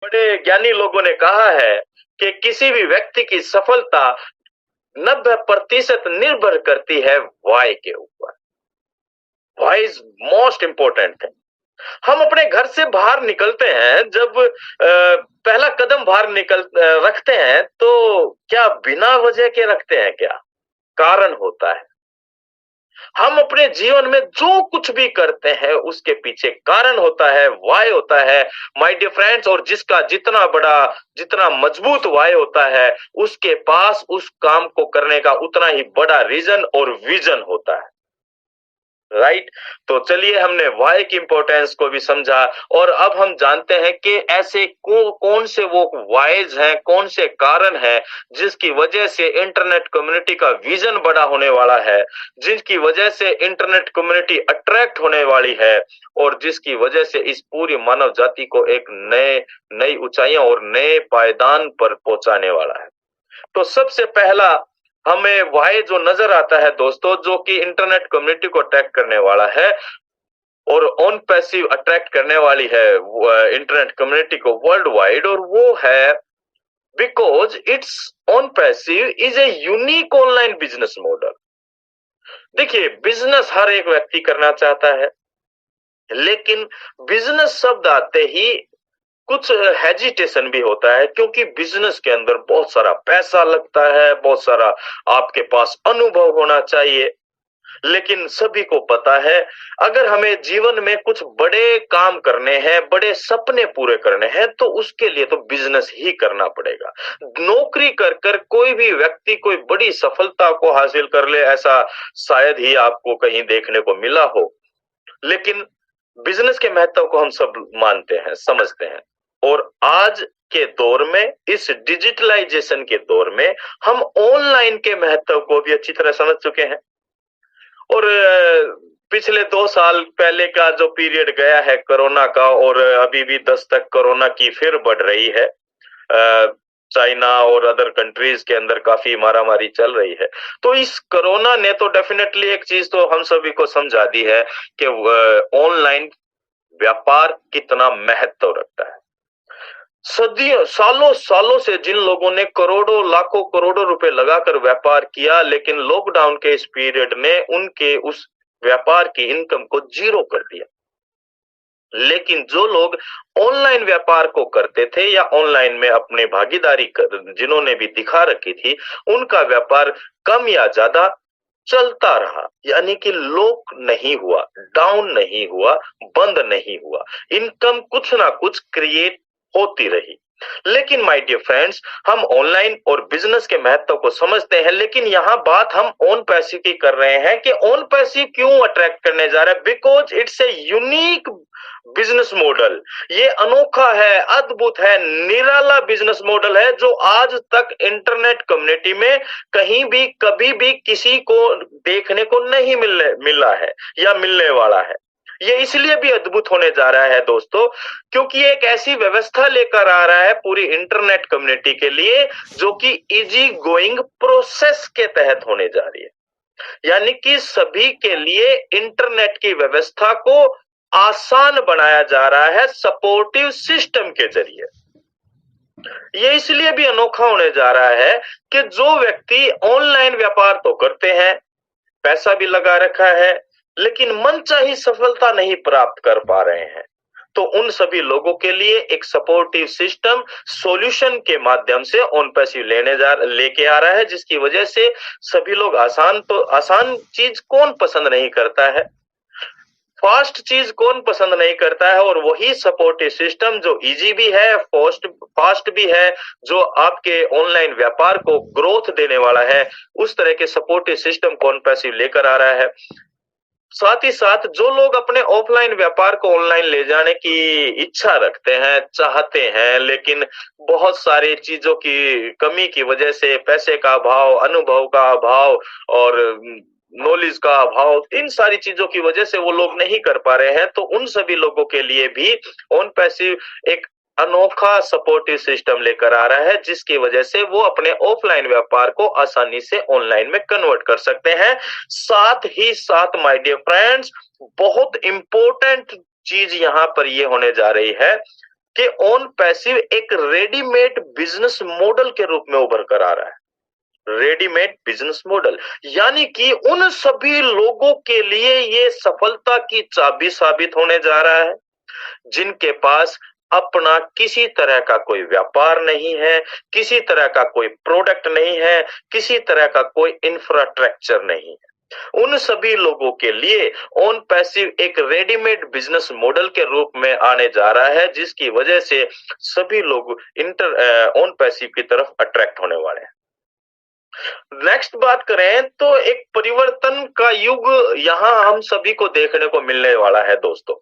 बड़े ज्ञानी लोगों ने कहा है कि किसी भी व्यक्ति की सफलता 90% निर्भर करती है वाई के ऊपर। Y is most important thing. हम अपने घर से बाहर निकलते हैं, जब पहला कदम बाहर रखते हैं, तो क्या बिना वजह के रखते हैं? क्या कारण होता है? हम अपने जीवन में जो कुछ भी करते हैं उसके पीछे कारण होता है, वाई होता है माय डियर फ्रेंड्स। और जिसका जितना बड़ा, जितना मजबूत वाई होता है, उसके पास उस काम को करने का उतना ही बड़ा रीजन और विजन होता है। राइट। तो चलिए, हमने वाई की इंपॉर्टेंस को भी समझा, और अब हम जानते हैं कि ऐसे कौन से वो वाइज हैं, कौन से कारण हैं जिसकी वजह से इंटरनेट कम्युनिटी का विजन बड़ा होने वाला है, जिनकी वजह से इंटरनेट कम्युनिटी अट्रैक्ट होने वाली है, और जिसकी वजह से इस पूरी मानव जाति को एक नई ऊंचाइयां और नए पायदान पर पहुंचाने वाला है। तो सबसे पहला हमें वाई जो नजर आता है दोस्तों, जो कि इंटरनेट कम्युनिटी को अट्रैक्ट करने वाला है और ऑन पैसिव अट्रैक्ट करने वाली है इंटरनेट कम्युनिटी को वर्ल्ड वाइड, और वो है because it's on passive is a unique online business model. देखिए, बिजनेस हर एक व्यक्ति करना चाहता है, लेकिन बिजनेस शब्द आते ही कुछ हेजिटेशन भी होता है, क्योंकि बिजनेस के अंदर बहुत सारा पैसा लगता है, बहुत सारा आपके पास अनुभव होना चाहिए। लेकिन सभी को पता है, अगर हमें जीवन में कुछ बड़े काम करने हैं, बड़े सपने पूरे करने हैं, तो उसके लिए तो बिजनेस ही करना पड़ेगा। नौकरी कर कर कोई भी व्यक्ति कोई बड़ी सफलता को हासिल कर ले, ऐसा शायद ही आपको कहीं देखने को मिला हो। लेकिन बिजनेस के महत्व को हम सब मानते हैं, समझते हैं। और आज के दौर में, इस डिजिटलाइजेशन के दौर में, हम ऑनलाइन के महत्व को भी अच्छी तरह समझ चुके हैं। और पिछले 2 साल पहले का जो पीरियड गया है कोरोना का, और अभी भी दस्तक कोरोना की फिर बढ़ रही है। चाइना और अदर कंट्रीज के अंदर काफी मारामारी चल रही है। तो इस कोरोना ने तो डेफिनेटली एक चीज तो हम सभी को समझा दी है कि ऑनलाइन व्यापार कितना महत्व रखता है। सदियों, सालों सालों से जिन लोगों ने करोड़ों, लाखों, करोड़ों रुपए लगाकर व्यापार किया, लेकिन लॉकडाउन के इस पीरियड ने उनके उस व्यापार की इनकम को जीरो कर दिया। लेकिन जो लोग ऑनलाइन व्यापार को करते थे, या ऑनलाइन में अपनी भागीदारी जिन्होंने भी दिखा रखी थी, उनका व्यापार कम या ज्यादा चलता रहा। यानी कि लॉक नहीं हुआ, डाउन नहीं हुआ, बंद नहीं हुआ, इनकम कुछ ना कुछ क्रिएट होती रही। लेकिन माय डियर फ्रेंड्स, हम ऑनलाइन और बिजनेस के महत्व को समझते हैं, लेकिन यहाँ बात हम ऑन पैसिव की कर रहे हैं कि ऑन पैसिव क्यों अट्रैक्ट करने जा रहे हैं। Because it's a unique business model. ये अनोखा है, अद्भुत है, निराला बिजनेस मॉडल है, जो आज तक इंटरनेट कम्युनिटी में कहीं भी, कभी भी किसी को देखने को नहीं मिला है या मिलने वाला है। ये इसलिए भी अद्भुत होने जा रहा है दोस्तों, क्योंकि एक ऐसी व्यवस्था लेकर आ रहा है पूरी इंटरनेट कम्युनिटी के लिए, जो कि इजी गोइंग प्रोसेस के तहत होने जा रही है। यानी कि सभी के लिए इंटरनेट की व्यवस्था को आसान बनाया जा रहा है सपोर्टिव सिस्टम के जरिए। ये इसलिए भी अनोखा होने जा रहा है कि जो व्यक्ति ऑनलाइन व्यापार तो करते हैं, पैसा भी लगा रखा है, लेकिन मनचाही सफलता नहीं प्राप्त कर पा रहे हैं, तो उन सभी लोगों के लिए एक सपोर्टिव सिस्टम सॉल्यूशन के माध्यम से ऑन पैसिव लेके आ रहा है, जिसकी वजह से सभी लोग आसान चीज कौन पसंद नहीं करता है, फास्ट चीज कौन पसंद नहीं करता है। और वही सपोर्टिव सिस्टम जो इजी भी है, फास्ट भी है, जो आपके ऑनलाइन व्यापार को ग्रोथ देने वाला है, उस तरह के सपोर्टिव सिस्टम कौन पैसिव लेकर आ रहा है। साथ ही साथ जो लोग अपने ऑफलाइन व्यापार को ऑनलाइन ले जाने की इच्छा रखते हैं, चाहते हैं, लेकिन बहुत सारी चीजों की कमी की वजह से, पैसे का अभाव, अनुभव का अभाव और नॉलेज का अभाव, इन सारी चीजों की वजह से वो लोग नहीं कर पा रहे हैं, तो उन सभी लोगों के लिए भी ऑन पैसिव एक अनोखा सपोर्टिव सिस्टम लेकर आ रहा है, जिसकी वजह से वो अपने ऑफलाइन व्यापार को आसानी से ऑनलाइन में कन्वर्ट कर सकते हैं। साथ ही साथ माय डियर फ्रेंड्स, बहुत इंपॉर्टेंट चीज यहाँ पर ये होने जा रही है कि ऑन पैसिव एक रेडीमेड बिजनेस मॉडल के रूप में उभर कर आ रहा है। रेडीमेड बिजनेस मॉडल, यानी कि उन सभी लोगों के लिए ये सफलता की चाबी साबित होने जा रहा है जिनके पास अपना किसी तरह का कोई व्यापार नहीं है, किसी तरह का कोई प्रोडक्ट नहीं है, किसी तरह का कोई इंफ्रास्ट्रक्चर नहीं है। उन सभी लोगों के लिए ऑन पैसिव एक रेडीमेड बिजनेस मॉडल के रूप में आने जा रहा है, जिसकी वजह से सभी लोग ऑन पैसिव की तरफ अट्रैक्ट होने वाले हैं। नेक्स्ट बात करें तो एक परिवर्तन का युग यहाँ हम सभी को देखने को मिलने वाला है दोस्तों।